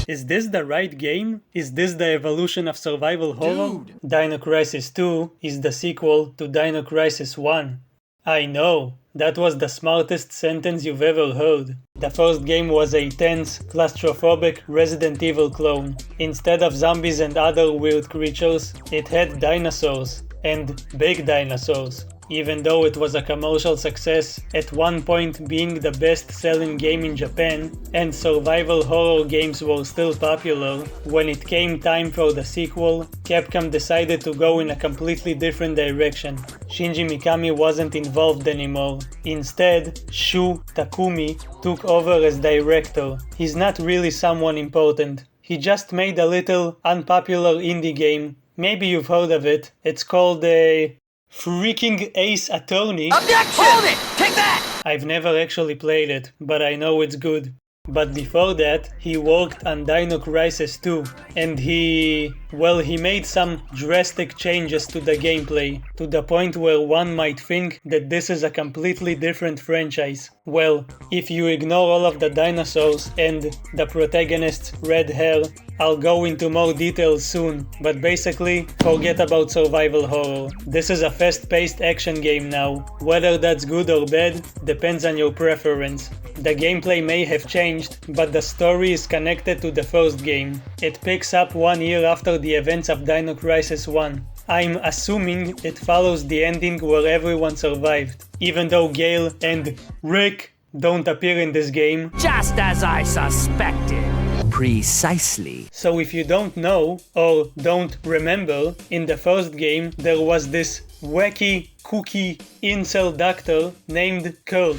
Is this the right game? Is this the evolution of survival horror? Dude. Dino Crisis 2 is the sequel to Dino Crisis 1. I know, that was the smartest sentence you've ever heard. The first game was a tense, claustrophobic Resident Evil clone. Instead of zombies and other weird creatures, it had dinosaurs. And big dinosaurs. Even though it was a commercial success, at one point being the best-selling game in Japan, and survival horror games were still popular, when it came time for the sequel, Capcom decided to go in a completely different direction. Shinji Mikami wasn't involved anymore. Instead, Shu Takumi took over as director. He's not really someone important. He just made a little unpopular indie game. Maybe you've heard of it. It's called a freaking Ace Attorney. Objection! Hold it! Take that! I've never actually played it, but I know it's good. But before that, he worked on Dino Crisis 2, and he made some drastic changes to the gameplay, to the point where one might think that this is a completely different franchise. Well, if you ignore all of the dinosaurs and the protagonist's red hair, I'll go into more details soon, but basically, forget about survival horror. This is a fast-paced action game now. Whether that's good or bad, depends on your preference. The gameplay may have changed, but the story is connected to the first game. It picks up 1 year after the events of Dino Crisis 1. I'm assuming it follows the ending where everyone survived, even though Gale and Rick don't appear in this game. Just as I suspected. Precisely. So if you don't know, or don't remember, in the first game there was this wacky, kooky incel doctor named Kirk.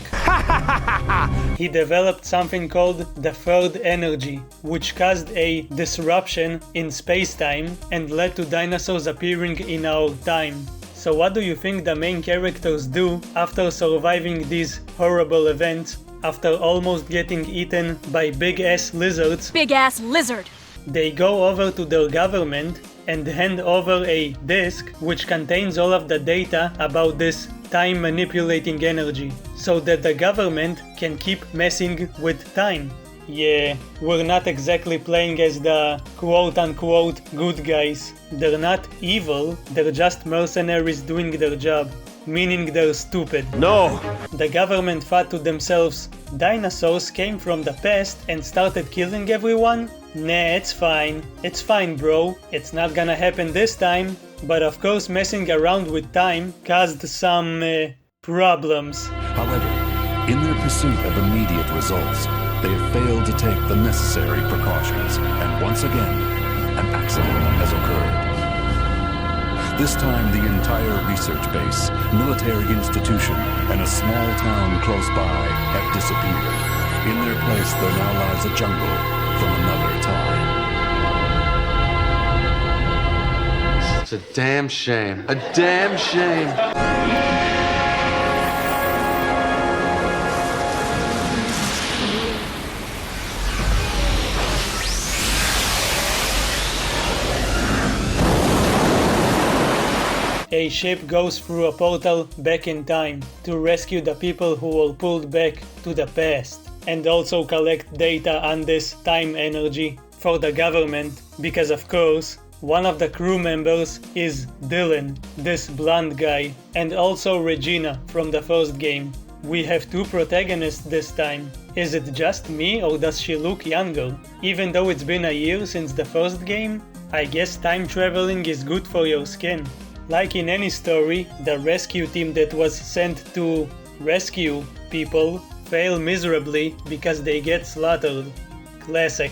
He developed something called the third energy, which caused a disruption in space-time and led to dinosaurs appearing in our time. So what do you think the main characters do after surviving these horrible events? After almost getting eaten by big-ass lizards, Big-ass lizard! they go over to their government and hand over a disk which contains all of the data about this time-manipulating energy, so that the government can keep messing with time. Yeah, we're not exactly playing as the quote-unquote good guys. They're not evil, they're just mercenaries doing their job. Meaning they're stupid. No! The government thought to themselves, dinosaurs came from the past and started killing everyone? Nah, it's fine bro, it's not gonna happen this time. But of course messing around with time caused some problems. However, in their pursuit of immediate results, they have failed to take the necessary precautions, and once again, an accident has occurred. This time, the entire research base, military institution, and a small town close by have disappeared. In their place, there now lies a jungle from another time. It's a damn shame. A damn shame. A ship goes through a portal back in time to rescue the people who were pulled back to the past, and also collect data on this time energy for the government, because of course one of the crew members is Dylan, this blonde guy, and also Regina from the first game. We have two protagonists this time. Is it just me or does she look younger? Even though it's been a year since the first game, I guess time traveling is good for your skin. Like in any story, the rescue team that was sent to rescue people fail miserably because they get slaughtered. Classic.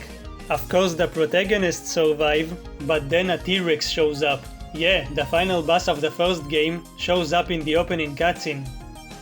Of course the protagonists survive, but then a T-Rex shows up. Yeah, the final boss of the first game shows up in the opening cutscene.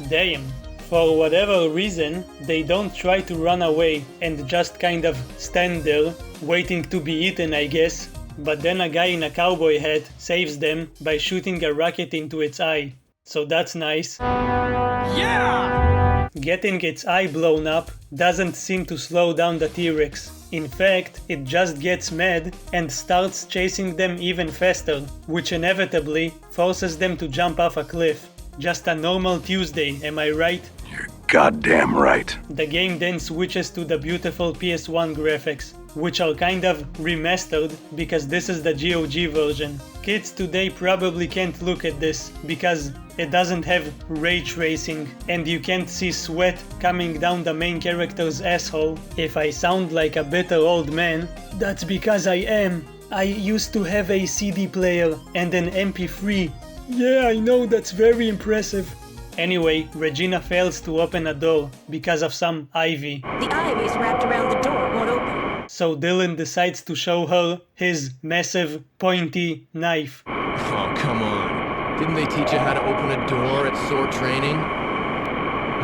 Damn. For whatever reason, they don't try to run away and just kind of stand there, waiting to be eaten, I guess. But then a guy in a cowboy hat saves them by shooting a rocket into its eye. So that's nice. Yeah! Getting its eye blown up doesn't seem to slow down the T-Rex. In fact, it just gets mad and starts chasing them even faster, which inevitably forces them to jump off a cliff. Just a normal Tuesday, am I right? You goddamn right. The game then switches to the beautiful PS1 graphics, which are kind of remastered because this is the GOG version. Kids today probably can't look at this because it doesn't have ray tracing and you can't see sweat coming down the main character's asshole. If I sound like a bitter old man, that's because I am. I used to have a CD player and an MP3. Yeah, I know, that's very impressive. Anyway, Regina fails to open a door because of some ivy. The ivy's wrapped around the door, it won't open. So Dylan decides to show her his massive, pointy knife. Oh, come on. Didn't they teach you how to open a door at SWORD training?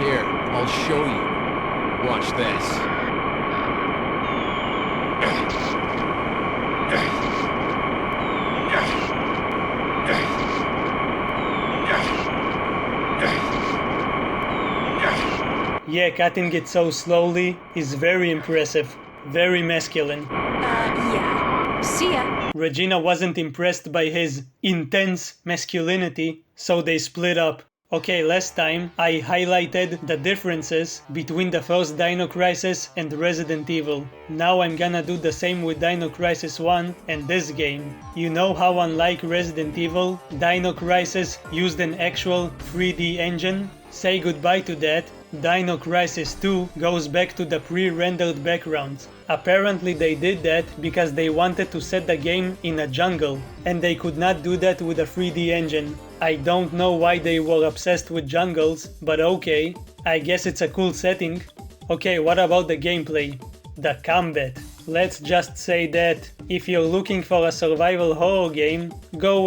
Here, I'll show you. Watch this. Yeah, cutting it so slowly is very impressive. Very masculine. Yeah. See ya. Regina wasn't impressed by his intense masculinity, so they split up. Okay, last time I highlighted the differences between the first Dino Crisis and Resident Evil. Now I'm gonna do the same with Dino Crisis 1 and this game. You know how unlike Resident Evil, Dino Crisis used an actual 3D engine? Say goodbye to that. Dino Crisis 2 goes back to the pre-rendered backgrounds. Apparently they did that because they wanted to set the game in a jungle, and they could not do that with a 3D engine. I don't know why they were obsessed with jungles, but okay, I guess it's a cool setting. Okay, what about the gameplay? The combat. Let's just say that if you're looking for a survival horror game, go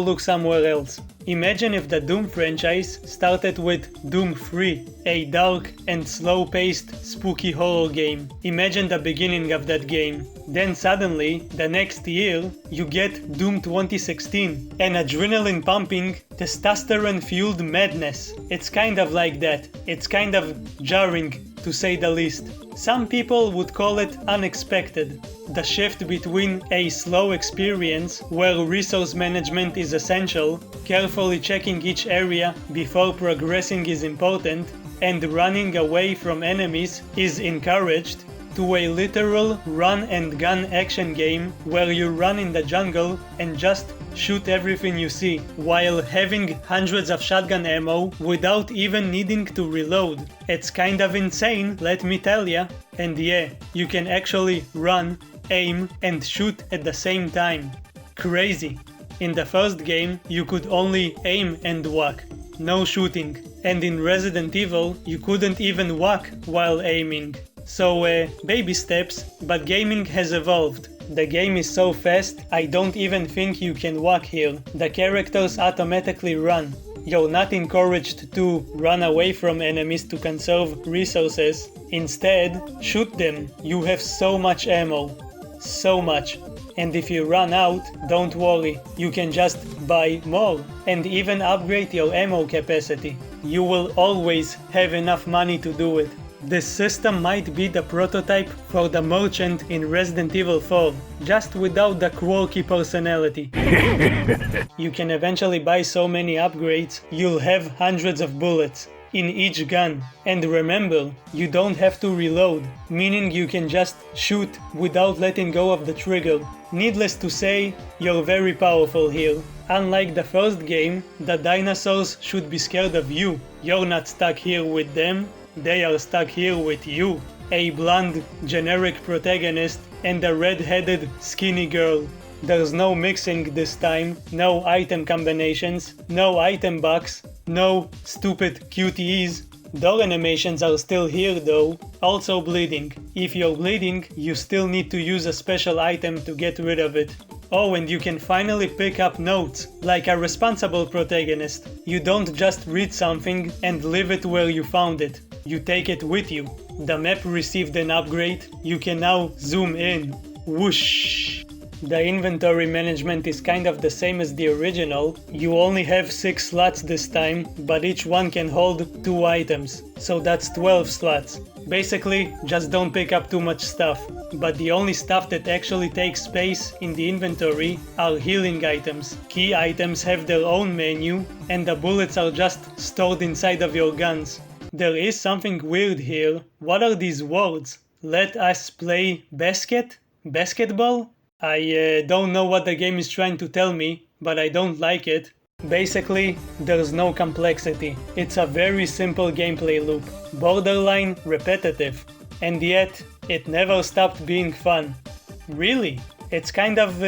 look somewhere else. Imagine if the Doom franchise started with Doom 3, a dark and slow-paced spooky horror game. Imagine the beginning of that game. Then suddenly, the next year, you get Doom 2016, an adrenaline-pumping, testosterone-fueled madness. It's kind of like that. It's kind of jarring, to say the least. Some people would call it unexpected. The shift between a slow experience, where resource management is essential, carefully checking each area before progressing is important, and running away from enemies is encouraged, to a literal run-and-gun action game where you run in the jungle and just shoot everything you see, while having hundreds of shotgun ammo without even needing to reload. It's kind of insane, let me tell ya. And yeah, you can actually run, aim, and shoot at the same time. Crazy. In the first game, you could only aim and walk, no shooting. And in Resident Evil, you couldn't even walk while aiming. So baby steps, but gaming has evolved. The game is so fast, I don't even think you can walk here. The characters automatically run. You're not encouraged to run away from enemies to conserve resources. Instead, shoot them. You have so much ammo. So much. And if you run out, don't worry, you can just buy more and even upgrade your ammo capacity. You will always have enough money to do it. This system might be the prototype for the merchant in Resident Evil 4, just without the quirky personality. You can eventually buy so many upgrades, you'll have hundreds of bullets in each gun. And remember, you don't have to reload, meaning you can just shoot without letting go of the trigger. Needless to say, you're very powerful here. Unlike the first game, the dinosaurs should be scared of you. You're not stuck here with them. They are stuck here with you, a blonde, generic protagonist and a red-headed, skinny girl. There's no mixing this time, no item combinations, no item box, no stupid QTEs. Door animations are still here though, also bleeding. If you're bleeding, you still need to use a special item to get rid of it. Oh, and you can finally pick up notes, like a responsible protagonist. You don't just read something and leave it where you found it. You take it with you. The map received an upgrade. You can now zoom in. Whoosh! The inventory management is kind of the same as the original. You only have 6 slots this time, but each one can hold 2 items. So that's 12 slots. Basically, just don't pick up too much stuff. But the only stuff that actually takes space in the inventory are healing items. Key items have their own menu, and the bullets are just stored inside of your guns. There is something weird here. What are these words? Let us play basketball? I don't know what the game is trying to tell me, but I don't like it. Basically, there's no complexity. It's a very simple gameplay loop, borderline repetitive, and yet it never stopped being fun. Really? It's kind of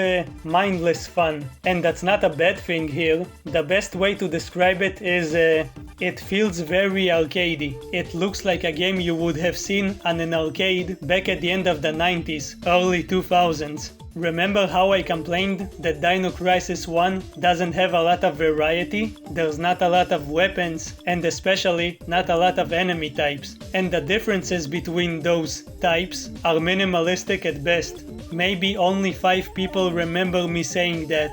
mindless fun, and that's not a bad thing here. The best way to describe it is it feels very arcadey. It looks like a game you would have seen on an arcade back at the end of the 90s, early 2000s. Remember how I complained that Dino Crisis 1 doesn't have a lot of variety? There's not a lot of weapons, and especially not a lot of enemy types. And the differences between those types are minimalistic at best. Maybe only 5 people remember me saying that.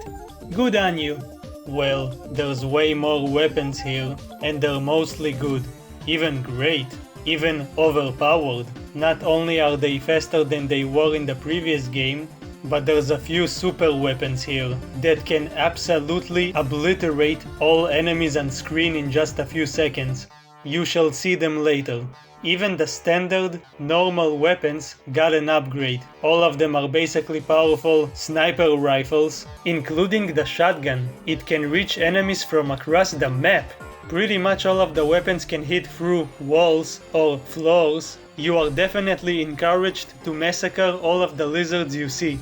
Good on you. Well, there's way more weapons here, and they're mostly good. Even great. Even overpowered. Not only are they faster than they were in the previous game, but there's a few super weapons here that can absolutely obliterate all enemies on screen in just a few seconds. You shall see them later. Even the standard, normal weapons got an upgrade. All of them are basically powerful sniper rifles, including the shotgun. It can reach enemies from across the map. Pretty much all of the weapons can hit through walls or floors. You are definitely encouraged to massacre all of the lizards you see.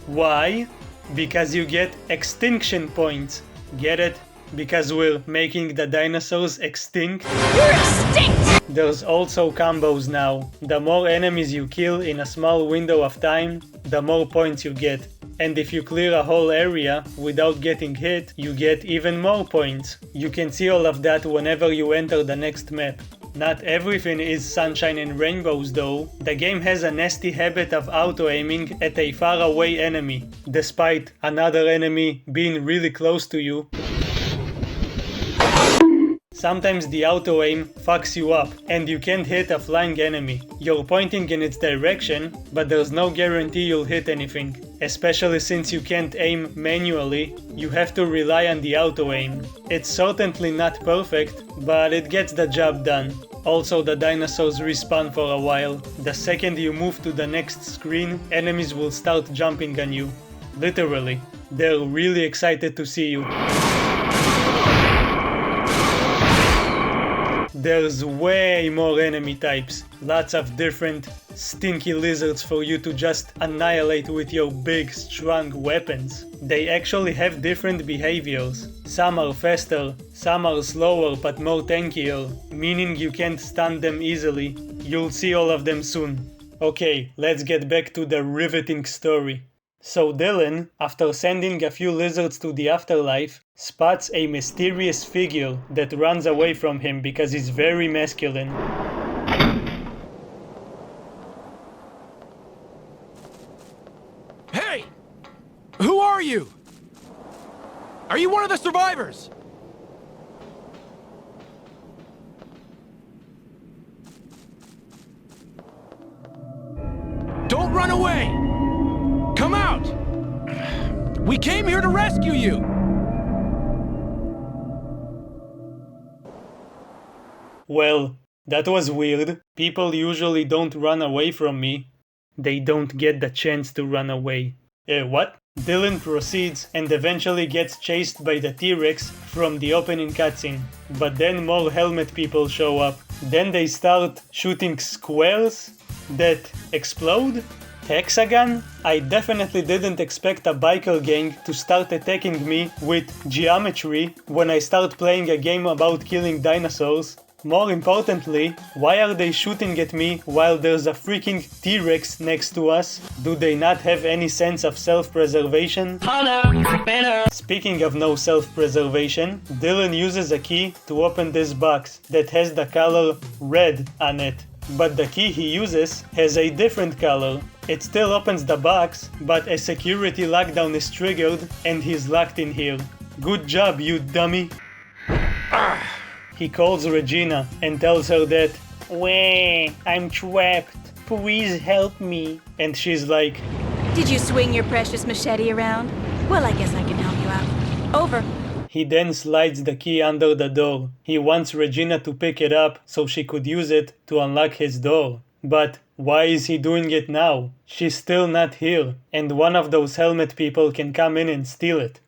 Why? Because you get extinction points. Get it? Because we're making the dinosaurs extinct? You're extinct! There's also combos now. The more enemies you kill in a small window of time, the more points you get. And if you clear a whole area without getting hit, you get even more points. You can see all of that whenever you enter the next map. Not everything is sunshine and rainbows though. The game has a nasty habit of auto-aiming at a faraway enemy, despite another enemy being really close to you. Sometimes the auto-aim fucks you up, and you can't hit a flying enemy. You're pointing in its direction, but there's no guarantee you'll hit anything. Especially since you can't aim manually, you have to rely on the auto-aim. It's certainly not perfect, but it gets the job done. Also, the dinosaurs respawn for a while. The second you move to the next screen, enemies will start jumping on you. Literally. They're really excited to see you. There's way more enemy types, lots of different stinky lizards for you to just annihilate with your big strong weapons. They actually have different behaviors. Some are faster, some are slower but more tankier, meaning you can't stun them easily. You'll see all of them soon. Okay, let's get back to the riveting story. So Dylan, after sending a few lizards to the afterlife, spots a mysterious figure that runs away from him because he's very masculine. Hey! Who are you? Are you one of the survivors? Don't run away! Come out! We came here to rescue you! Well, that was weird. People usually don't run away from me. They don't get the chance to run away. What? Dylan proceeds and eventually gets chased by the T-Rex from the opening cutscene. But then more helmet people show up. Then they start shooting squares that explode? Hexagon? I definitely didn't expect a biker gang to start attacking me with geometry when I start playing a game about killing dinosaurs. More importantly, why are they shooting at me while there's a freaking T-Rex next to us? Do they not have any sense of self-preservation? Speaking of no self-preservation, Dylan uses a key to open this box that has the color red on it. But the key he uses has a different color. It still opens the box, but a security lockdown is triggered and he's locked in here. Good job, you dummy. He calls Regina and tells her that, "Wah, I'm trapped. Please help me." And she's like, Did you swing your precious machete around? Well, I guess I can help you out. Over. He then slides the key under the door. He wants Regina to pick it up so she could use it to unlock his door. But why is he doing it now? She's still not here, and one of those helmet people can come in and steal it.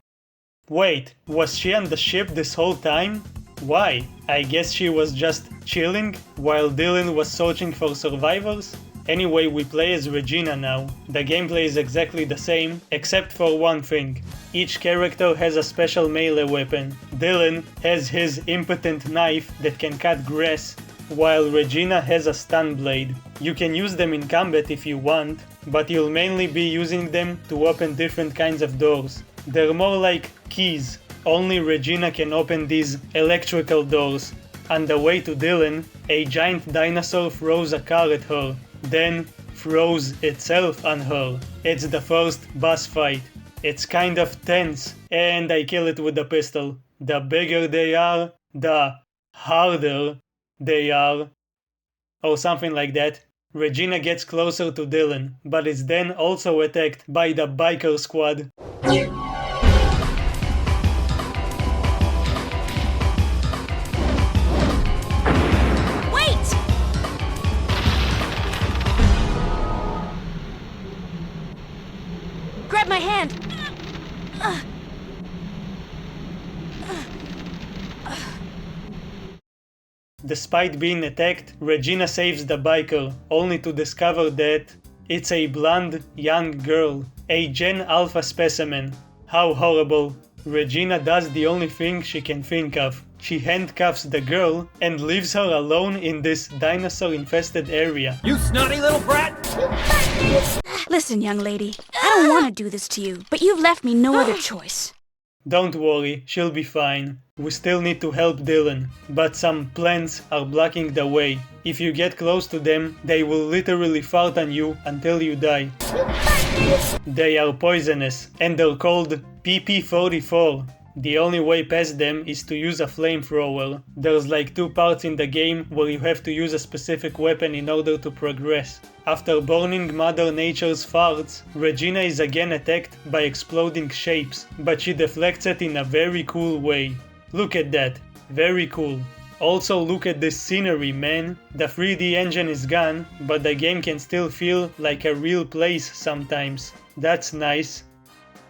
Wait, was she on the ship this whole time? Why? I guess she was just chilling while Dylan was searching for survivors? Anyway, we play as Regina now. The gameplay is exactly the same, except for one thing. Each character has a special melee weapon. Dylan has his impotent knife that can cut grass, while Regina has a stun blade. You can use them in combat if you want, but you'll mainly be using them to open different kinds of doors. They're more like keys. Only Regina can open these electrical doors. On the way to Dylan, a giant dinosaur throws a car at her, then throws itself on her. It's the first boss fight. It's kind of tense, and I kill it with a pistol. The bigger they are, the harder they are. Or something like that. Regina gets closer to Dylan, but is then also attacked by the biker squad. Grab my hand! Despite being attacked, Regina saves the biker, only to discover that it's a blonde, young girl, a Gen Alpha specimen. How horrible. Regina does the only thing she can think of. She handcuffs the girl and leaves her alone in this dinosaur-infested area. You snotty little brat! Listen, young lady, I don't want to do this to you, but you've left me no other choice. Don't worry, she'll be fine. We still need to help Dylan, but some plants are blocking the way. If you get close to them, they will literally fart on you until you die. They are poisonous, and they're called PP-44. The only way past them is to use a flamethrower. There's like 2 parts in the game where you have to use a specific weapon in order to progress. After burning Mother Nature's farts, Regina is again attacked by exploding shapes, but she deflects it in a very cool way. Look at that, very cool. Also look at this scenery, man. The 3D engine is gone, but the game can still feel like a real place sometimes. That's nice.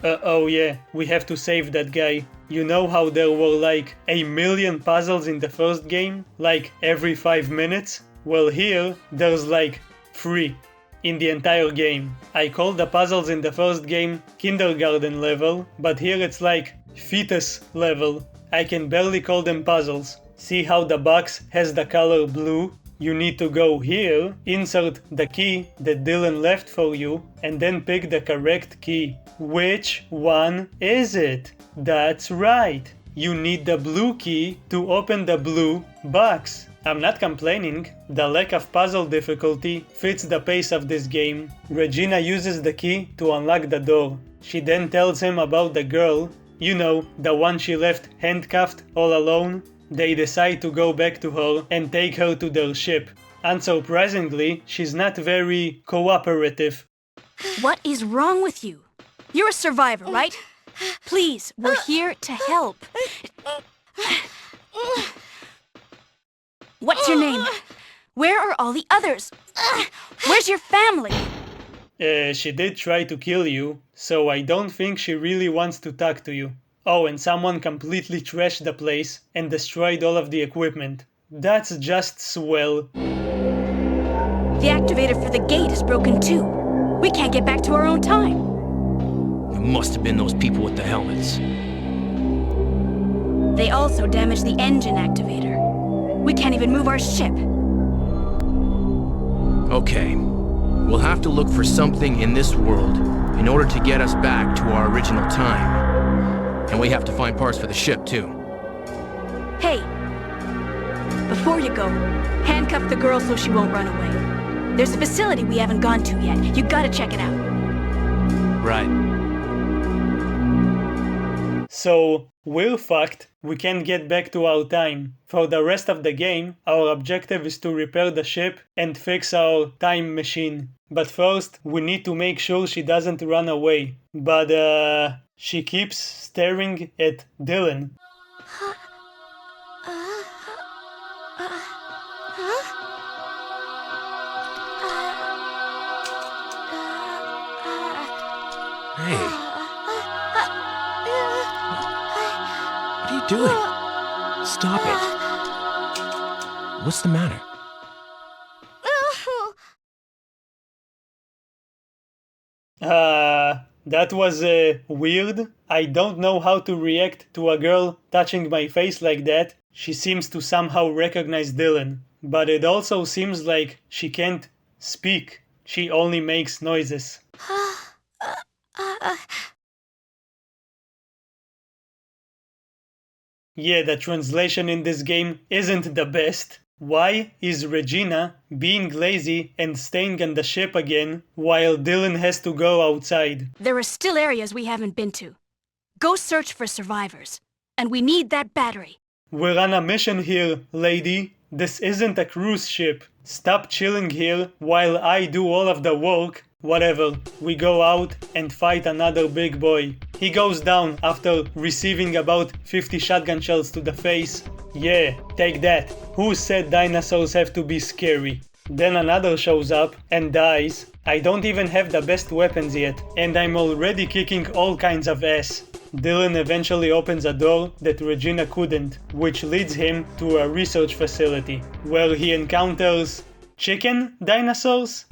Oh yeah, we have to save that guy. You know how there were like 1,000,000 puzzles in the first game? Like every 5 minutes? Well, here, there's like 3 in the entire game. I called the puzzles in the first game kindergarten level, but here it's like fetus level. I can barely call them puzzles. See how the box has the color blue? You need to go here, insert the key that Dylan left for you, and then pick the correct key. Which one is it? That's right. You need the blue key to open the blue box. I'm not complaining. The lack of puzzle difficulty fits the pace of this game. Regina uses the key to unlock the door. She then tells him about the girl, you know, the one she left handcuffed all alone. They decide to go back to her and take her to their ship. Unsurprisingly, she's not very cooperative. What is wrong with you? You're a survivor, right? Please, we're here to help. What's your name? Where are all the others? Where's your family? She did try to kill you, so I don't think she really wants to talk to you. Oh, and someone completely trashed the place and destroyed all of the equipment. That's just swell. The activator for the gate is broken too. We can't get back to our own time. It must have been those people with the helmets. They also damaged the engine activator. We can't even move our ship. Okay. We'll have to look for something in this world in order to get us back to our original time. And we have to find parts for the ship, too. Hey, before you go, handcuff the girl so she won't run away. There's a facility we haven't gone to yet. You gotta check it out. Right. So, we're fucked. We can't get back to our time. For the rest of the game, our objective is to repair the ship and fix our time machine. But first, we need to make sure she doesn't run away. But, she keeps staring at Dylan. Hey. What are you doing? Stop it. What's the matter? That was weird. I don't know how to react to a girl touching my face like that. She seems to somehow recognize Dylan. But it also seems like she can't speak. She only makes noises. Yeah, the translation in this game isn't the best. Why is Regina being lazy and staying on the ship again while Dylan has to go outside? There are still areas we haven't been to. Go search for survivors. And we need that battery. We're on a mission here, lady. This isn't a cruise ship. Stop chilling here while I do all of the work. Whatever, we go out and fight another big boy. He goes down after receiving about 50 shotgun shells to the face. Yeah, take that. Who said dinosaurs have to be scary? Then another shows up and dies. I don't even have the best weapons yet, and I'm already kicking all kinds of ass. Dylan eventually opens a door that Regina couldn't, which leads him to a research facility, where he encounters chicken dinosaurs?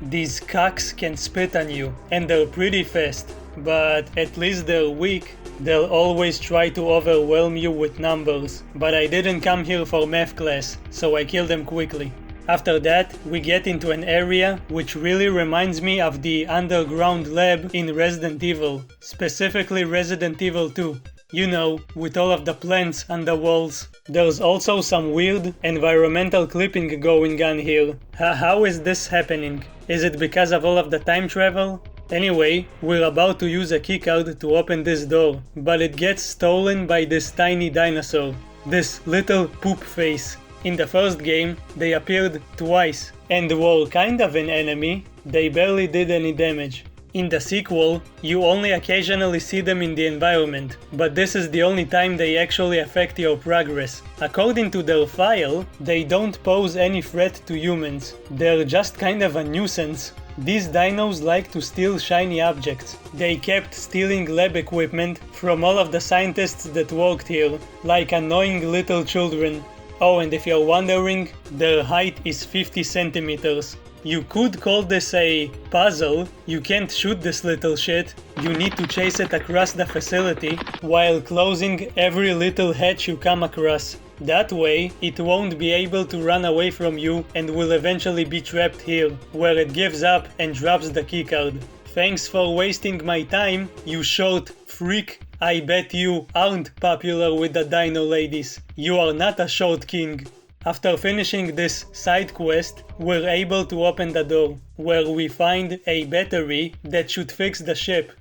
These cocks can spit on you, and they're pretty fast, but at least they're weak. They'll always try to overwhelm you with numbers, but I didn't come here for math class, so I kill them quickly. After that, we get into an area which really reminds me of the underground lab in Resident Evil, specifically Resident Evil 2. You know, with all of the plants on the walls. There's also some weird environmental clipping going on here. How is this happening? Is it because of all of the time travel? Anyway, we're about to use a keycard to open this door, but it gets stolen by this tiny dinosaur. This little poop face. In the first game, they appeared twice, and were kind of an enemy. They barely did any damage. In the sequel, you only occasionally see them in the environment, but this is the only time they actually affect your progress. According to their file, they don't pose any threat to humans. They're just kind of a nuisance. These dinos like to steal shiny objects. They kept stealing lab equipment from all of the scientists that worked here, like annoying little children. Oh, and if you're wondering, their height is 50 centimeters. You could call this a puzzle. You can't shoot this little shit. You need to chase it across the facility while closing every little hatch you come across. That way, it won't be able to run away from you and will eventually be trapped here, where it gives up and drops the keycard. Thanks for wasting my time, you short freak. I bet you aren't popular with the dino ladies. You are not a short king. After finishing this side quest, we're able to open the door, where we find a battery that should fix the ship.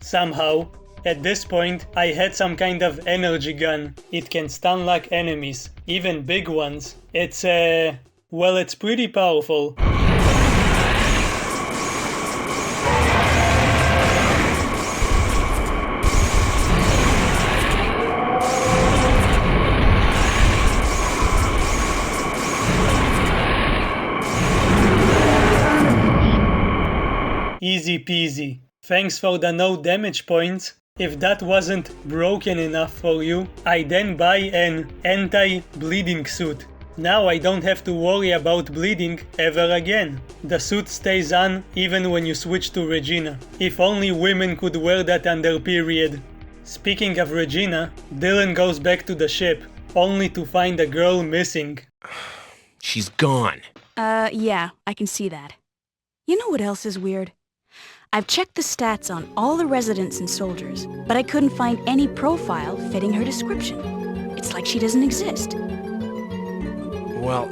Somehow, at this point, I had some kind of energy gun. It can stun lock enemies, even big ones. It's well, it's pretty powerful. Easy peasy. Thanks for the no damage points. If that wasn't broken enough for you, I then buy an anti-bleeding suit. Now I don't have to worry about bleeding ever again. The suit stays on even when you switch to Regina. If only women could wear that on their period. Speaking of Regina, Dylan goes back to the ship, only to find a girl missing. She's gone. Yeah, I can see that. You know what else is weird? I've checked the stats on all the residents and soldiers, but I couldn't find any profile fitting her description. It's like she doesn't exist. Well,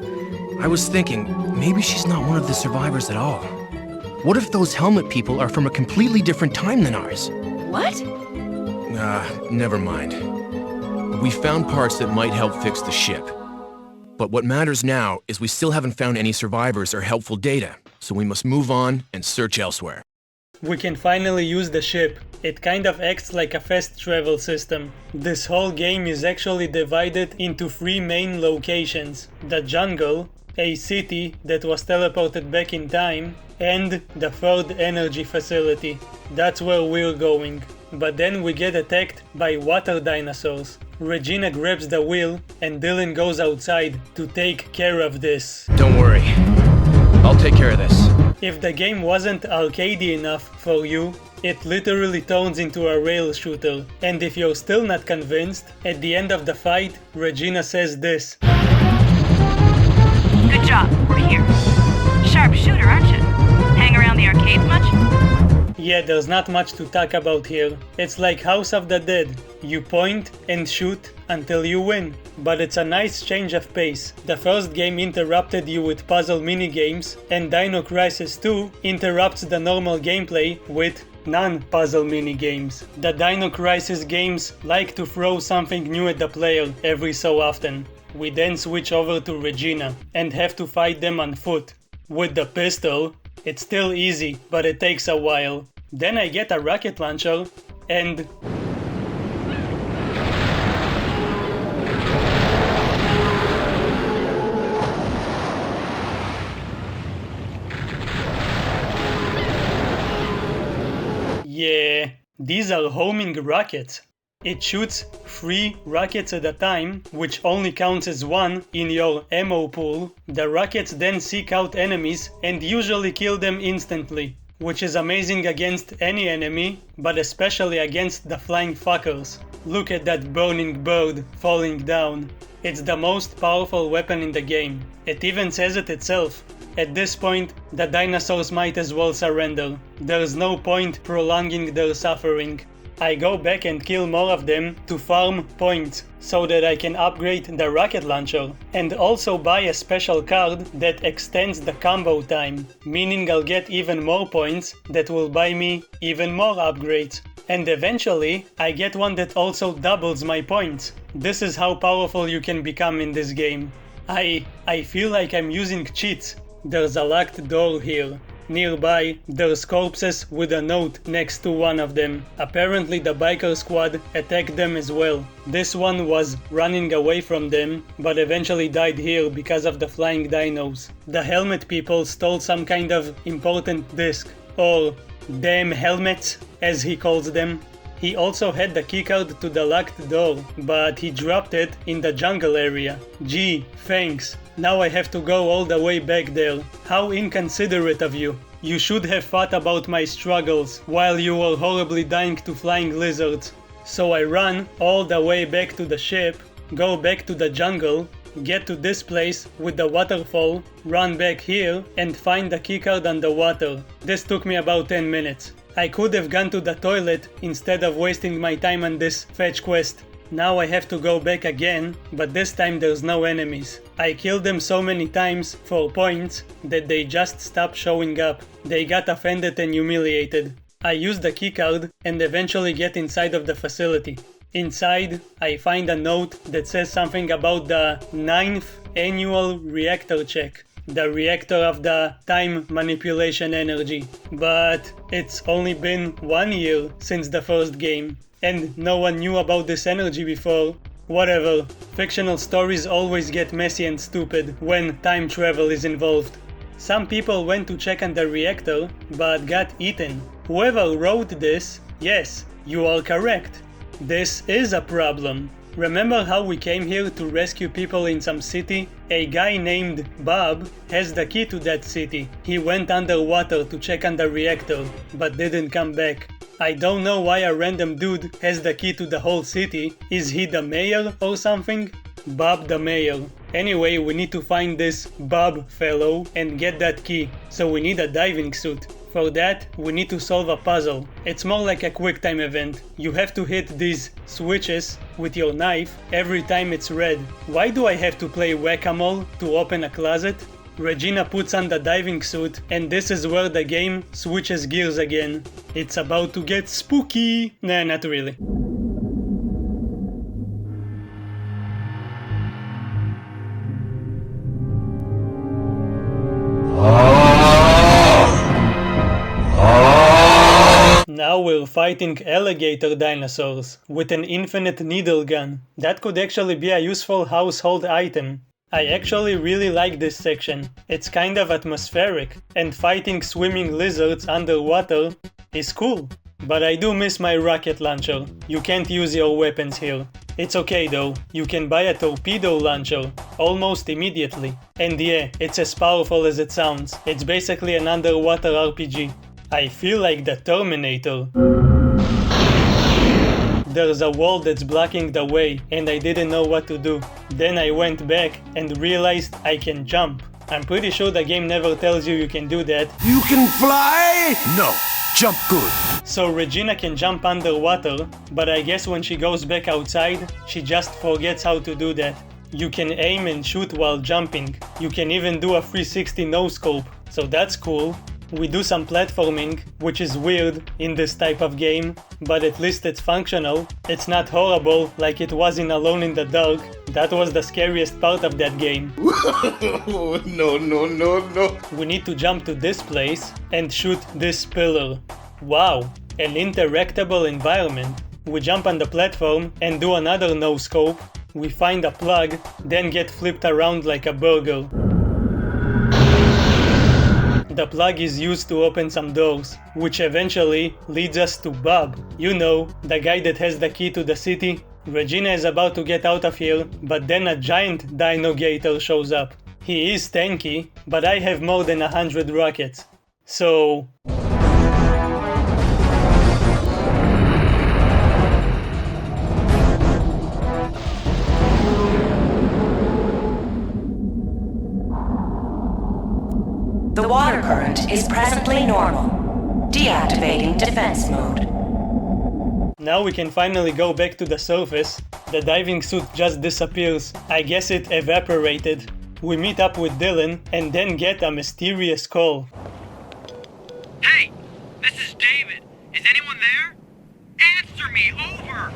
I was thinking, maybe she's not one of the survivors at all. What if those helmet people are from a completely different time than ours? What? Never mind. We found parts that might help fix the ship. But what matters now is we still haven't found any survivors or helpful data, so we must move on and search elsewhere. We can finally use the ship. It kind of acts like a fast travel system. This whole game is actually divided into 3 main locations: the jungle, a city that was teleported back in time, and the third energy facility. That's where we're going. But then we get attacked by water dinosaurs. Regina grabs the wheel and Dylan goes outside to take care of this. Don't worry. I'll take care of this. If the game wasn't arcadey enough for you, it literally turns into a rail shooter. And if you're still not convinced, at the end of the fight, Regina says this. Good job, we're here. Sharp shooter, aren't you? Hang around the arcades much? Yeah, there's not much to talk about here. It's like House of the Dead. You point and shoot until you win. But it's a nice change of pace. The first game interrupted you with puzzle minigames, and Dino Crisis 2 interrupts the normal gameplay with non-puzzle minigames. The Dino Crisis games like to throw something new at the player every so often. We then switch over to Regina and have to fight them on foot. With the pistol, it's still easy, but it takes a while. Then I get a rocket launcher and... yeah, these are homing rockets. It shoots 3 rockets at a time, which only counts as 1 in your ammo pool. The rockets then seek out enemies and usually kill them instantly, which is amazing against any enemy, but especially against the flying fuckers. Look at that burning bird falling down. It's the most powerful weapon in the game. It even says it itself. At this point, the dinosaurs might as well surrender. There's no point prolonging their suffering. I go back and kill more of them to farm points, so that I can upgrade the rocket launcher, and also buy a special card that extends the combo time, meaning I'll get even more points that will buy me even more upgrades. And eventually, I get one that also doubles my points. This is how powerful you can become in this game. I feel like I'm using cheats. There's a locked door here. Nearby, there's corpses with a note next to one of them. Apparently the biker squad attacked them as well. This one was running away from them, but eventually died here because of the flying dinos. The helmet people stole some kind of important disc, or damn helmets, as he calls them. He also had the keycard to the locked door, but he dropped it in the jungle area. Gee, thanks. Now I have to go all the way back there. How inconsiderate of you. You should have thought about my struggles while you were horribly dying to flying lizards. So I run all the way back to the ship, go back to the jungle, get to this place with the waterfall, run back here and find the keycard underwater. This took me about 10 minutes. I could have gone to the toilet instead of wasting my time on this fetch quest. Now I have to go back again, but this time there's no enemies. I killed them so many times for points that they just stopped showing up. They got offended and humiliated. I use the keycard and eventually get inside of the facility. Inside, I find a note that says something about the 9th annual reactor check. The reactor of the time manipulation energy. But it's only been 1 year since the first game. And no one knew about this energy before. Whatever, fictional stories always get messy and stupid when time travel is involved. Some people went to check on the reactor, but got eaten. Whoever wrote this, yes, you are correct. This is a problem. Remember how we came here to rescue people in some city? A guy named Bob has the key to that city. He went underwater to check on the reactor, but didn't come back. I don't know why a random dude has the key to the whole city. Is he the mayor or something? Bob the mayor. Anyway, we need to find this Bob fellow and get that key. So we need a diving suit. For that, we need to solve a puzzle. It's more like a quick time event. You have to hit these switches with your knife every time it's red. Why do I have to play whack-a-mole to open a closet? Regina puts on the diving suit, and this is where the game switches gears again. It's about to get spooky! Nah, not really. Now we're fighting alligator dinosaurs with an infinite needle gun. That could actually be a useful household item. I actually really like this section. It's kind of atmospheric, and fighting swimming lizards underwater is cool. But I do miss my rocket launcher. You can't use your weapons here. It's okay though, you can buy a torpedo launcher almost immediately. And yeah, it's as powerful as it sounds. It's basically an underwater RPG. I feel like the Terminator. There's a wall that's blocking the way and I didn't know what to do. Then I went back and realized I can jump. I'm pretty sure the game never tells you can do that. You can fly? No. Jump good. So Regina can jump underwater, but I guess when she goes back outside, she just forgets how to do that. You can aim and shoot while jumping. You can even do a 360 no-scope, so that's cool. We do some platforming, which is weird in this type of game, but at least it's functional. It's not horrible like it was in Alone in the Dark. That was the scariest part of that game. No. We need to jump to this place and shoot this pillar. Wow, an interactable environment. We jump on the platform and do another no-scope. We find a plug, then get flipped around like a burger. The plug is used to open some doors, which eventually leads us to Bob. You know, the guy that has the key to the city. Regina is about to get out of here, but then a giant Dino Gator shows up. He is tanky, but I have more than 100 rockets. So... The water current is presently normal. Deactivating defense mode. Now we can finally go back to the surface. The diving suit just disappears. I guess it evaporated. We meet up with Dylan and then get a mysterious call. Hey, this is David. Is anyone there? Answer me, over!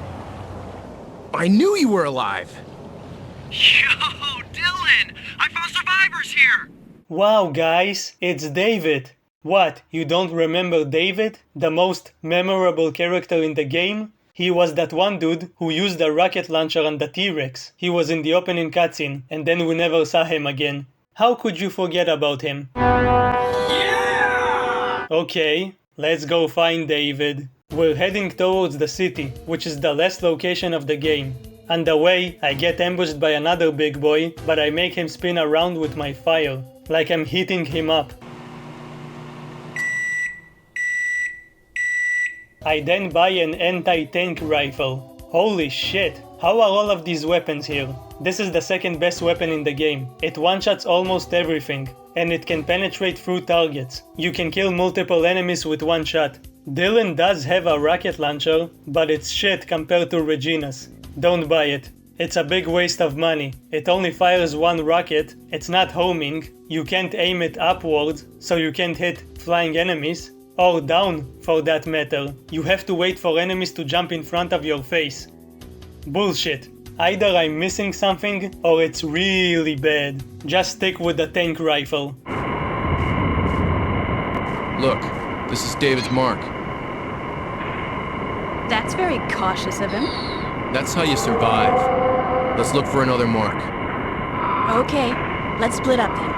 I knew you were alive! Yo, Dylan! I found survivors here! Wow guys, it's David! What, you don't remember David? The most memorable character in the game? He was that one dude who used a rocket launcher on the T-Rex. He was in the opening cutscene, and then we never saw him again. How could you forget about him? Yeah! Okay, let's go find David. We're heading towards the city, which is the last location of the game. On the way, I get ambushed by another big boy, but I make him spin around with my fire, like I'm heating him up. I then buy an anti-tank rifle. Holy shit, how are all of these weapons here? This is the second best weapon in the game. It one-shots almost everything, and it can penetrate through targets. You can kill multiple enemies with one shot. Dylan does have a rocket launcher, but it's shit compared to Regina's. Don't buy it. It's a big waste of money. It only fires one rocket, it's not homing, you can't aim it upwards, so you can't hit flying enemies. Or down, for that matter. You have to wait for enemies to jump in front of your face. Bullshit. Either I'm missing something, or it's really bad. Just stick with the tank rifle. Look, this is David's mark. That's very cautious of him. That's how you survive. Let's look for another mark. Okay, let's split up then.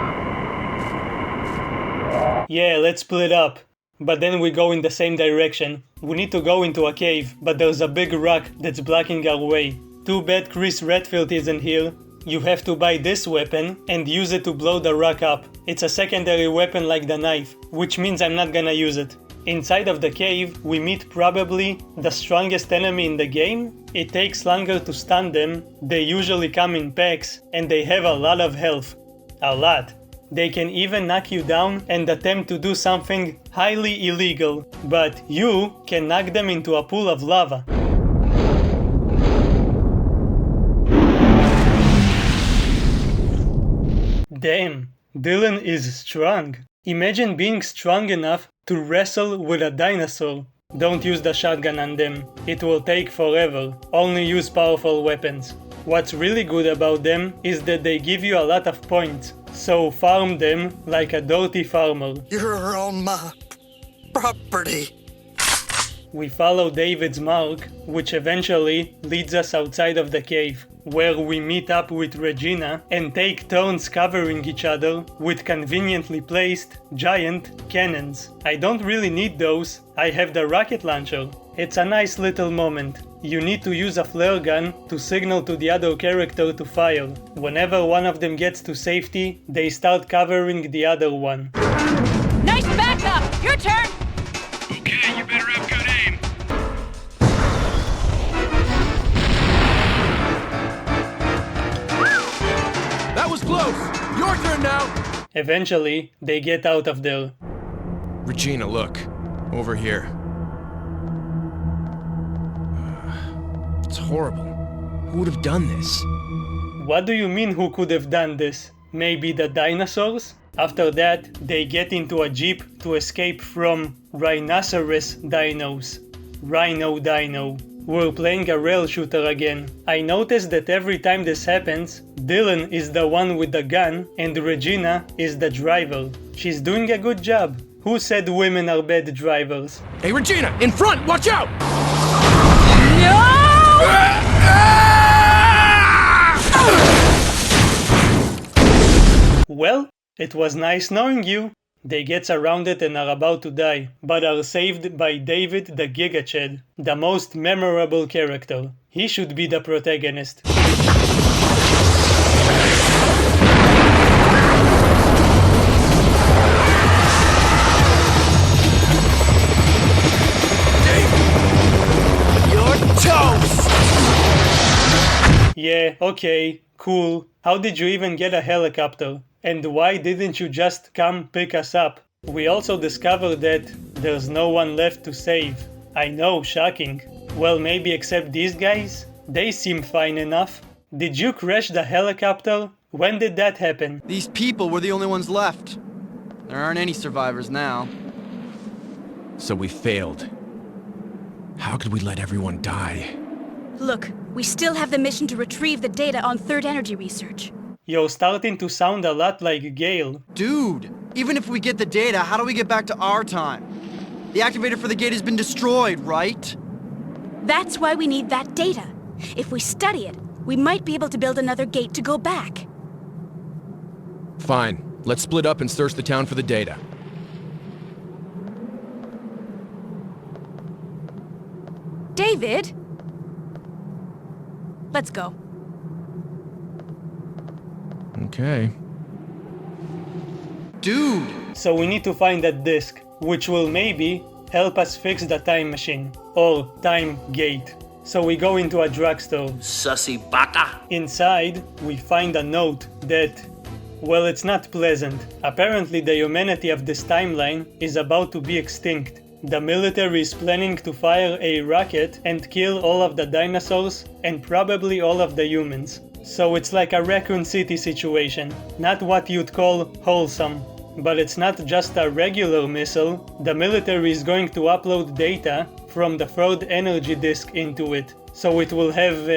Yeah, let's split up. But then we go in the same direction. We need to go into a cave, but there's a big rock that's blocking our way. Too bad Chris Redfield isn't here. You have to buy this weapon and use it to blow the rock up. It's a secondary weapon like the knife, which means I'm not gonna use it. Inside of the cave, we meet probably the strongest enemy in the game. It takes longer to stun them, they usually come in packs, and they have a lot of health. A lot. They can even knock you down and attempt to do something highly illegal, but you can knock them into a pool of lava. Damn, Dylan is strong. Imagine being strong enough to wrestle with a dinosaur. Don't use the shotgun on them, it will take forever. Only use powerful weapons. What's really good about them is that they give you a lot of points, so farm them like a dirty farmer. You're on my property. we follow David's mark, which eventually leads us outside of the cave, where we meet up with Regina and take turns covering each other with conveniently placed giant cannons. I don't really need those, I have the rocket launcher. It's a nice little moment. You need to use a flare gun to signal to the other character to fire. Whenever one of them gets to safety, they start covering the other one. Nice backup! Your turn! Okay, you better have good aim. That was close! Your turn now! Eventually, they get out of there. Regina, look. Over here. It's horrible. Who would have done this? What do you mean who could have done this? Maybe the dinosaurs? After that, they get into a jeep to escape from rhinoceros dinos. Rhino Dino. We're playing a rail shooter again. I noticed that every time this happens, Dylan is the one with the gun and Regina is the driver. She's doing a good job. Who said women are bad drivers? Hey, Regina! In front! Watch out! Well, it was nice knowing you. They get surrounded and are about to die, but are saved by David the Giga Chad, the most memorable character. He should be the protagonist. You're toast! Yeah, okay, cool. How did you even get a helicopter? And why didn't you just come pick us up? We also discovered that there's no one left to save. I know, shocking. Well, maybe except these guys? They seem fine enough. Did you crash the helicopter? When did that happen? These people were the only ones left. There aren't any survivors now. So we failed. How could we let everyone die? Look, we still have the mission to retrieve the data on Third Energy research. You're starting to sound a lot like Gale. Dude, even if we get the data, how do we get back to our time? The activator for the gate has been destroyed, right? That's why we need that data. If we study it, we might be able to build another gate to go back. Fine. Let's split up and search the town for the data. David? Let's go. Okay. Dude! So we need to find that disk, which will maybe help us fix the time machine, or time gate. So we go into a drugstore. Sussy baka! Inside, we find a note that, well, it's not pleasant. Apparently the humanity of this timeline is about to be extinct. The military is planning to fire a rocket and kill all of the dinosaurs and probably all of the humans. So it's like a Raccoon City situation, not what you'd call wholesome. But it's not just a regular missile, the military is going to upload data from the third energy disk into it. So it will have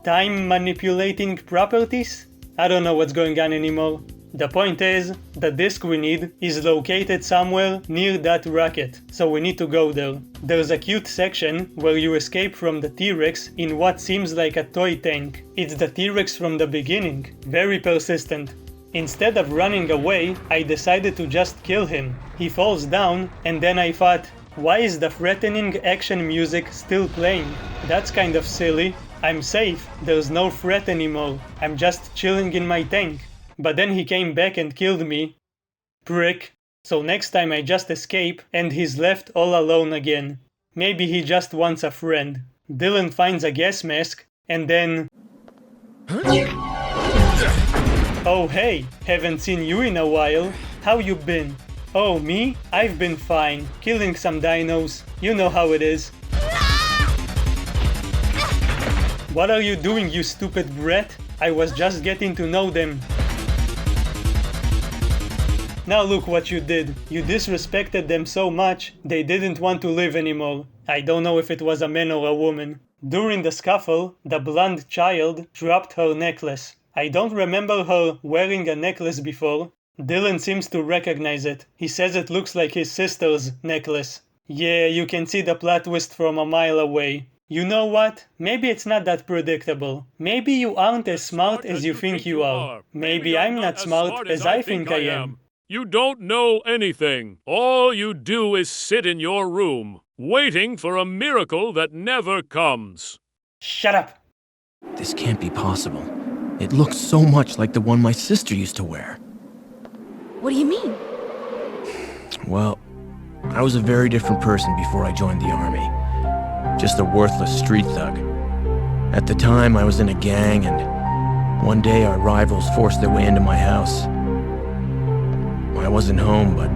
time manipulating properties? I don't know what's going on anymore. The point is, the disk we need is located somewhere near that rocket, so we need to go there. There's a cute section where you escape from the T-Rex in what seems like a toy tank. It's the T-Rex from the beginning, very persistent. Instead of running away, I decided to just kill him. He falls down, and then I thought, why is the threatening action music still playing? That's kind of silly. I'm safe, there's no threat anymore. I'm just chilling in my tank. But then he came back and killed me. Prick. So next time I just escape and he's left all alone again. Maybe he just wants a friend. Dylan finds a gas mask and then... Oh hey, haven't seen you in a while. How you been? Oh me? I've been fine. Killing some dinos. You know how it is. What are you doing, you stupid brat? I was just getting to know them. Now look what you did. You disrespected them so much, they didn't want to live anymore. I don't know if it was a man or a woman. During the scuffle, the blonde child dropped her necklace. I don't remember her wearing a necklace before. Dylan seems to recognize it. He says it looks like his sister's necklace. Yeah, you can see the plot twist from a mile away. You know what? Maybe it's not that predictable. Maybe you aren't as smart as you think you are. Maybe I'm not smart as I think I am. You don't know anything. All you do is sit in your room, waiting for a miracle that never comes. Shut up! This can't be possible. It looks so much like the one my sister used to wear. What do you mean? Well, I was a very different person before I joined the army. Just a worthless street thug. At the time, I was in a gang, and one day our rivals forced their way into my house. I wasn't home, but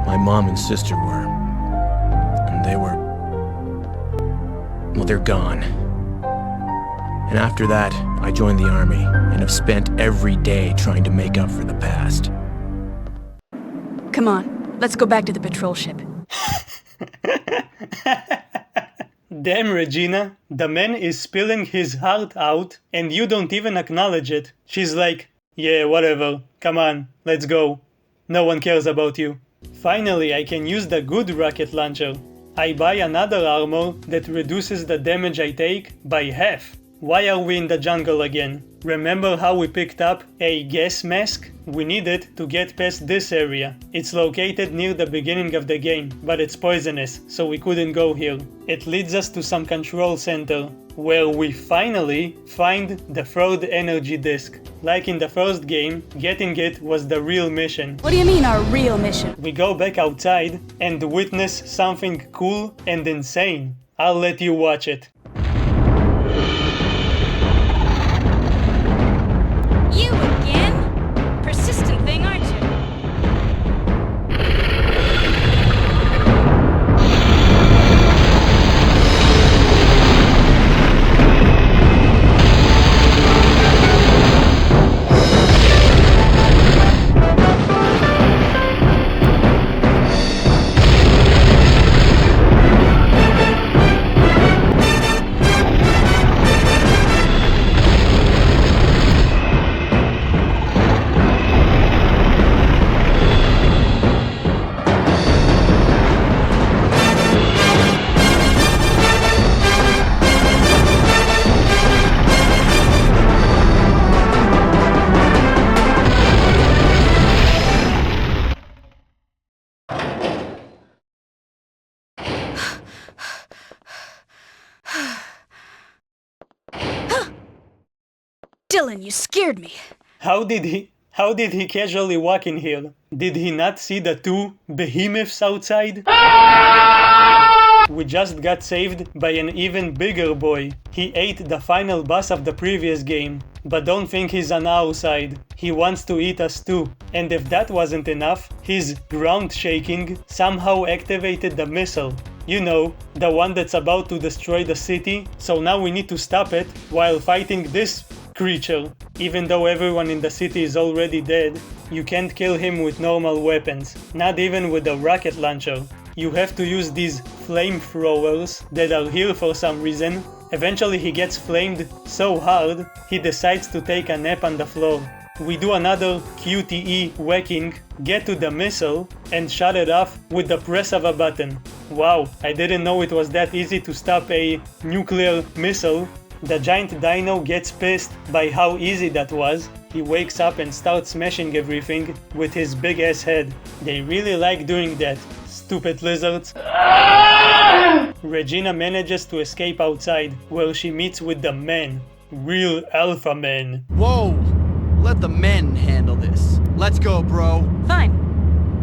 my mom and sister were. And they were... well, they're gone. And after that, I joined the army, and have spent every day trying to make up for the past. Come on, let's go back to the patrol ship. Damn, Regina, the man is spilling his heart out, and you don't even acknowledge it. She's like, yeah, whatever, come on, let's go. No one cares about you. Finally, I can use the good rocket launcher. I buy another armor that reduces the damage I take by half. Why are we in the jungle again? Remember how we picked up a gas mask? We need it to get past this area. It's located near the beginning of the game, but it's poisonous, so we couldn't go here. It leads us to some control center, where we finally find the third energy disk. Like in the first game, getting it was the real mission. What do you mean, our real mission? We go back outside and witness something cool and insane. I'll let you watch it. You again? Persistent thing, aren't you? Dylan, you scared me. How did he casually walk in here? Did he not see the two behemoths outside? We just got saved by an even bigger boy. He ate the final boss of the previous game, but don't think he's on our side. He wants to eat us too. And if that wasn't enough, his ground shaking somehow activated the missile. You know, the one that's about to destroy the city, so now we need to stop it while fighting this creature. Even though everyone in the city is already dead, you can't kill him with normal weapons, not even with a rocket launcher. You have to use these flamethrowers that are here for some reason. Eventually he gets flamed so hard, he decides to take a nap on the floor. We do another QTE whacking, get to the missile, and shut it off with the press of a button. Wow, I didn't know it was that easy to stop a nuclear missile. The giant dino gets pissed by how easy that was. He wakes up and starts smashing everything with his big ass head. They really like doing that, stupid lizards. Regina manages to escape outside, where she meets with the men. Real alpha men. Whoa! Let the men handle this. Let's go, bro. Fine.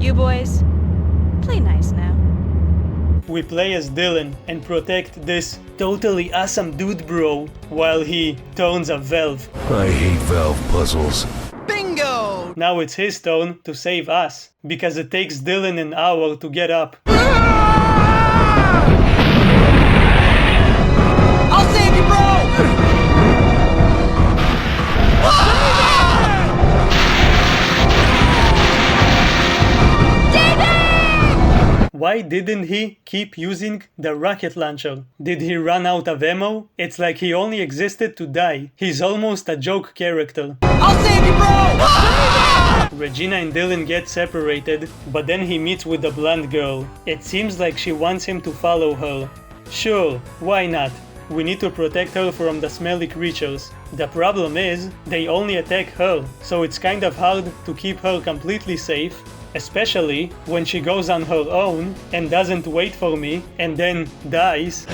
You boys, play nice now. We play as Dylan and protect this totally awesome dude bro while he turns a valve. I hate valve puzzles. Bingo! Now it's his turn to save us, because it takes Dylan an hour to get up. I'll save you, bro! Why didn't he keep using the rocket launcher? Did he run out of ammo? It's like he only existed to die. He's almost a joke character. I'll save you, bro! Regina and Dylan get separated, but then he meets with the blonde girl. It seems like she wants him to follow her. Sure, why not? We need to protect her from the smelly creatures. The problem is, they only attack her, so it's kind of hard to keep her completely safe, especially when she goes on her own and doesn't wait for me and then dies.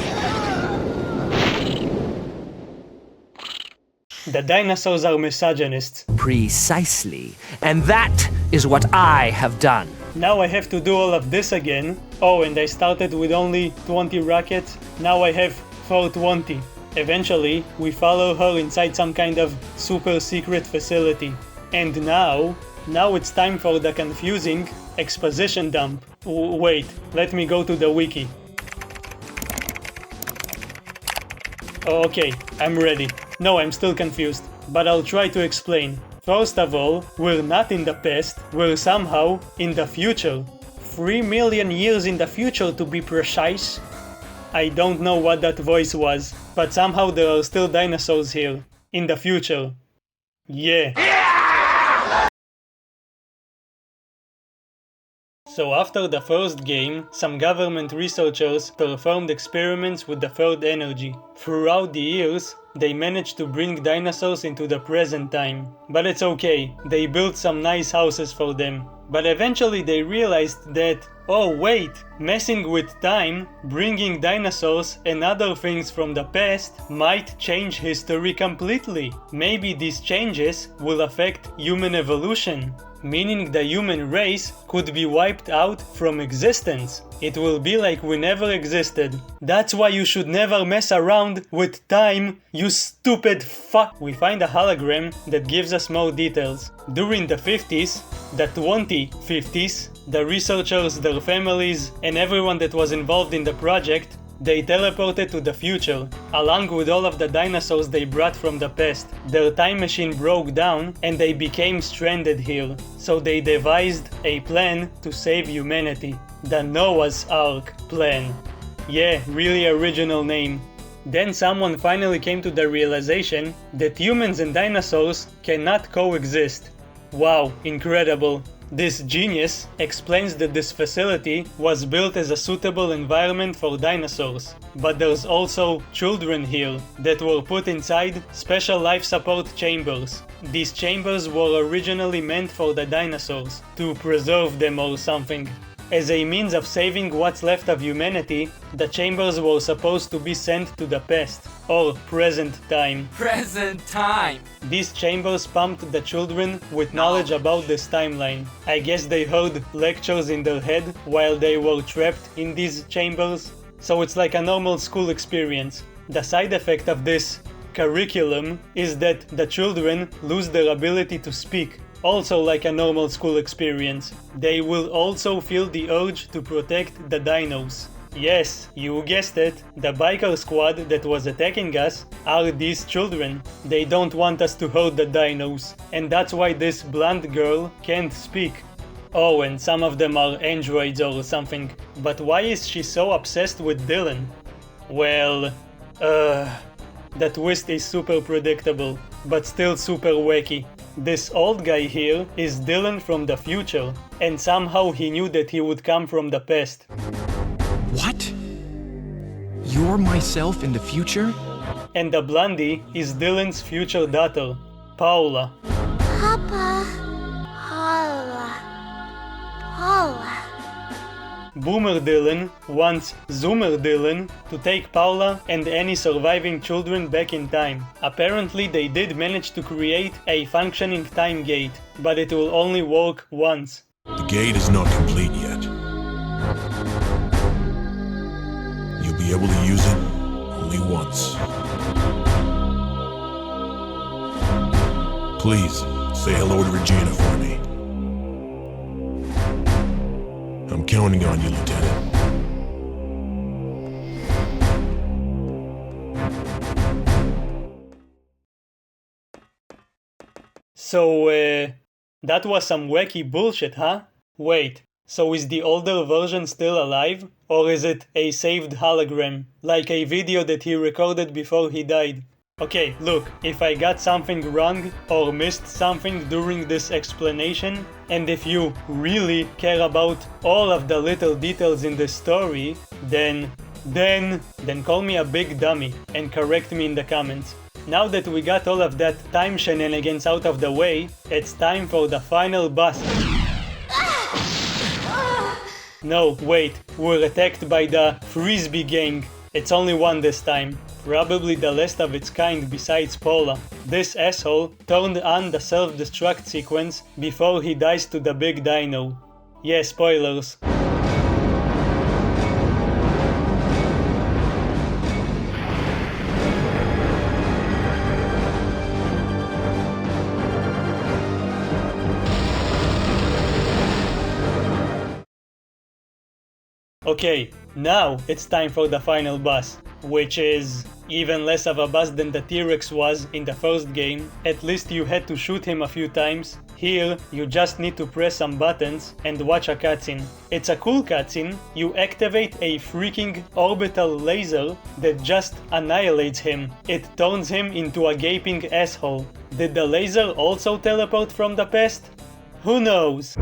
The dinosaurs are misogynists. Precisely. And that is what I have done. Now I have to do all of this again. Oh, and I started with only 20 rockets. Now I have 420. Eventually, we follow her inside some kind of super secret facility. And now it's time for the confusing exposition dump. Wait, let me go to the wiki. Okay, I'm ready. No, I'm still confused, but I'll try to explain. First of all, we're not in the past, we're somehow in the future. 3 million years in the future to be precise. I don't know what that voice was, but somehow there are still dinosaurs here, in the future. Yeah! So after the first game, some government researchers performed experiments with the third energy. Throughout the years, they managed to bring dinosaurs into the present time. But it's okay, they built some nice houses for them. But eventually they realized that, oh wait, messing with time, bringing dinosaurs and other things from the past might change history completely. Maybe these changes will affect human evolution, meaning the human race could be wiped out from existence. It will be like we never existed. That's why you should never mess around with time, you stupid fuck. We find a hologram that gives us more details. During the 50s, the 2050s, the researchers, their families, and everyone that was involved in the project, they teleported to the future, along with all of the dinosaurs they brought from the past. Their time machine broke down and they became stranded here, so they devised a plan to save humanity. The Noah's Ark plan. Yeah, really original name. Then someone finally came to the realization that humans and dinosaurs cannot coexist. Wow, incredible. This genius explains that this facility was built as a suitable environment for dinosaurs, but there's also children here that were put inside special life support chambers. These chambers were originally meant for the dinosaurs, to preserve them or something. As a means of saving what's left of humanity, the chambers were supposed to be sent to the past, or present time. Present time! These chambers pumped the children with knowledge about this timeline. I guess they heard lectures in their head while they were trapped in these chambers, so it's like a normal school experience. The side effect of this curriculum is that the children lose their ability to speak. Also like a normal school experience. They will also feel the urge to protect the dinos. Yes, you guessed it, the biker squad that was attacking us are these children. They don't want us to hurt the dinos, and that's why this blonde girl can't speak. Oh, and some of them are androids or something. But why is she so obsessed with Dylan? Well, the twist is super predictable, but still super wacky. This old guy here is Dylan from the future, and somehow he knew that he would come from the past. What? You're myself in the future? And the blondie is Dylan's future daughter, Paula. Papa. Paula. Paula. Boomer Dylan wants Zoomer Dylan to take Paula and any surviving children back in time. Apparently they did manage to create a functioning time gate, but it will only work once. The gate is not complete yet. You'll be able to use it only once. Please, say hello to Regina for me. I'm counting on you, Lieutenant. So, that was some wacky bullshit, huh? Wait, so is the older version still alive? Or is it a saved hologram, like a video that he recorded before he died? Okay, look, if I got something wrong or missed something during this explanation, and if you really care about all of the little details in this story, then call me a big dummy and correct me in the comments. Now that we got all of that time shenanigans out of the way, it's time for the final boss. No, wait, we're attacked by the Frisbee gang. It's only one this time. Probably the last of its kind besides Paula. This asshole turned on the self-destruct sequence before he dies to the big dino. Yeah, spoilers. Okay, now it's time for the final boss, which is even less of a boss than the T-Rex was in the first game. At least you had to shoot him a few times. Here, you just need to press some buttons and watch a cutscene. It's a cool cutscene. You activate a freaking orbital laser that just annihilates him. It turns him into a gaping asshole. Did the laser also teleport from the past? Who knows?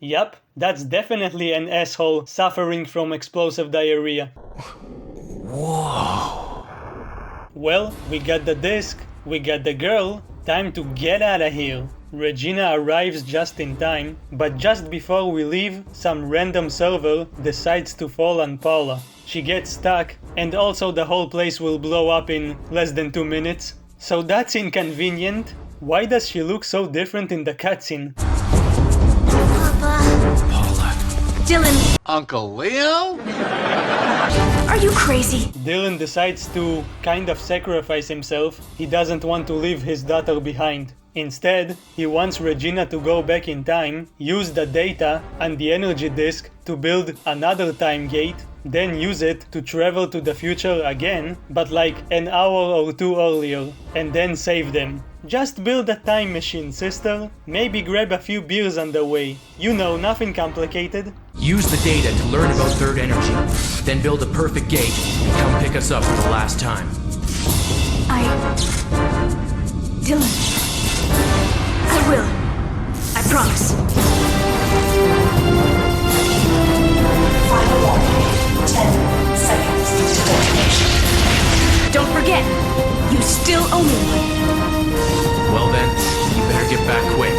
Yup, that's definitely an asshole suffering from explosive diarrhea. Whoa. Well, we got the disc, we got the girl, time to get out of here. Regina arrives just in time, but just before we leave, some random server decides to fall on Paula. She gets stuck, and also the whole place will blow up in less than 2 minutes. So that's inconvenient. Why does she look so different in the cutscene? Paula. Dylan, Uncle Leo? are you crazy? Dylan decides to kind of sacrifice himself. He doesn't want to leave his daughter behind. Instead, he wants Regina to go back in time, use the data and the energy disk to build another time gate, then use it to travel to the future again, but like an hour or 2 earlier, and then save them. Just build a time machine, sister. Maybe grab a few beers on the way. You know, nothing complicated. Use the data to learn about third energy, then build a perfect gate and come pick us up for the last time. Dylan. I will. I promise. Final warning. 10 seconds to detonation. Don't forget, you still owe me one. Well then, you better get back quick.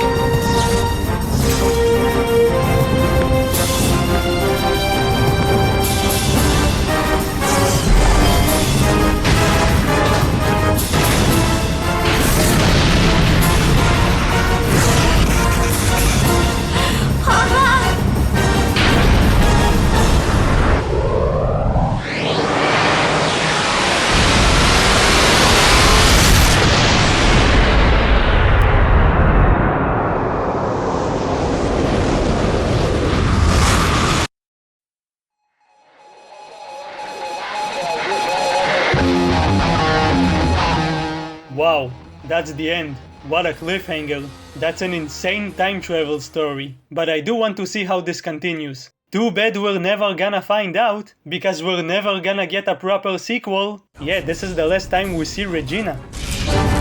Wow, that's the end. What a cliffhanger. That's an insane time travel story. But I do want to see how this continues. Too bad we're never gonna find out, because we're never gonna get a proper sequel. Yeah, this is the last time we see Regina.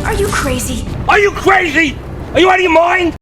Are you crazy? Are you crazy? Are you out of your mind?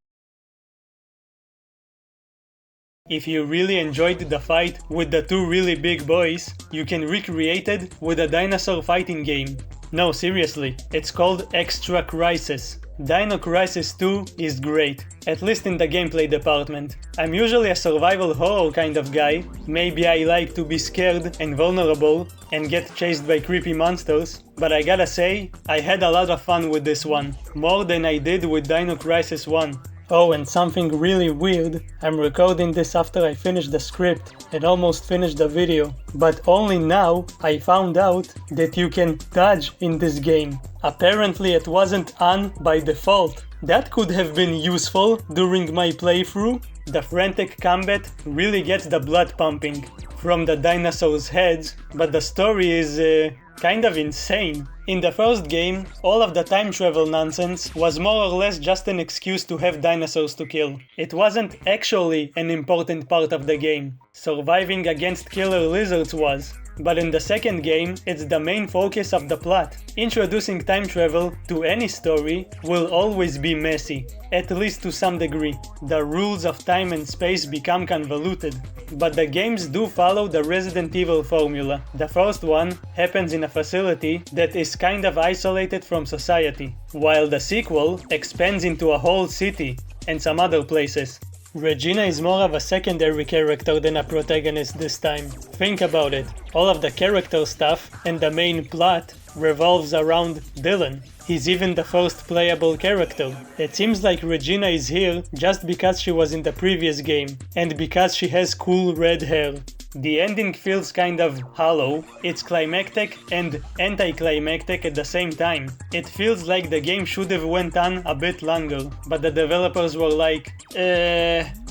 If you really enjoyed the fight with the 2 really big boys, you can recreate it with a dinosaur fighting game. No, seriously, it's called Extra Crisis. Dino Crisis 2 is great, at least in the gameplay department. I'm usually a survival horror kind of guy. Maybe I like to be scared and vulnerable and get chased by creepy monsters, but I gotta say, I had a lot of fun with this one, more than I did with Dino Crisis 1. Oh, and something really weird, I'm recording this after I finished the script and almost finished the video, but only now I found out that you can dodge in this game. Apparently it wasn't on by default. That could have been useful during my playthrough. The frantic combat really gets the blood pumping from the dinosaurs' heads, but the story is kind of insane. In the first game, all of the time travel nonsense was more or less just an excuse to have dinosaurs to kill. It wasn't actually an important part of the game. Surviving against killer lizards was. But in the second game, it's the main focus of the plot. Introducing time travel to any story will always be messy, at least to some degree. The rules of time and space become convoluted. But the games do follow the Resident Evil formula. The first one happens in a facility that is kind of isolated from society, while the sequel expands into a whole city and some other places. Regina is more of a secondary character than a protagonist this time. Think about it. All of the character stuff and the main plot revolves around Dylan. He's even the first playable character. It seems like Regina is here just because she was in the previous game, and because she has cool red hair. The ending feels kind of hollow. It's climactic and anticlimactic at the same time. It feels like the game should have went on a bit longer, but the developers were like,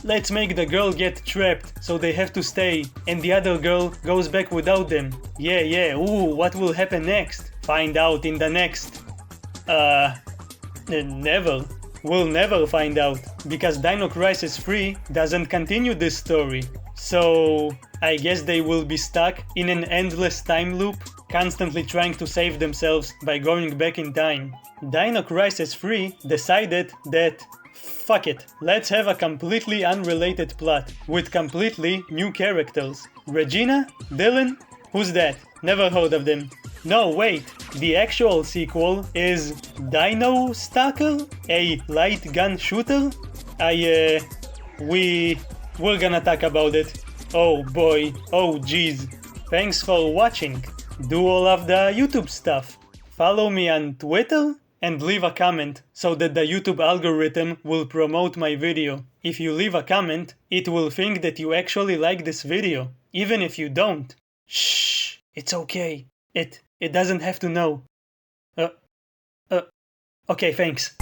let's make the girl get trapped, so they have to stay, and the other girl goes back without them. Yeah, ooh, what will happen next? Find out in the next... never. We'll never find out, because Dino Crisis 3 doesn't continue this story. So, I guess they will be stuck in an endless time loop, constantly trying to save themselves by going back in time. Dino Crisis 3 decided that, fuck it, let's have a completely unrelated plot, with completely new characters. Regina? Dylan? Who's that? Never heard of them. No, wait, the actual sequel is Dino Stalker? A light gun shooter? We're gonna talk about it. Oh boy, oh geez. Thanks for watching. Do all of the YouTube stuff. Follow me on Twitter and leave a comment so that the YouTube algorithm will promote my video. If you leave a comment, it will think that you actually like this video, even if you don't. Shh, it's okay. It doesn't have to know. Okay, thanks.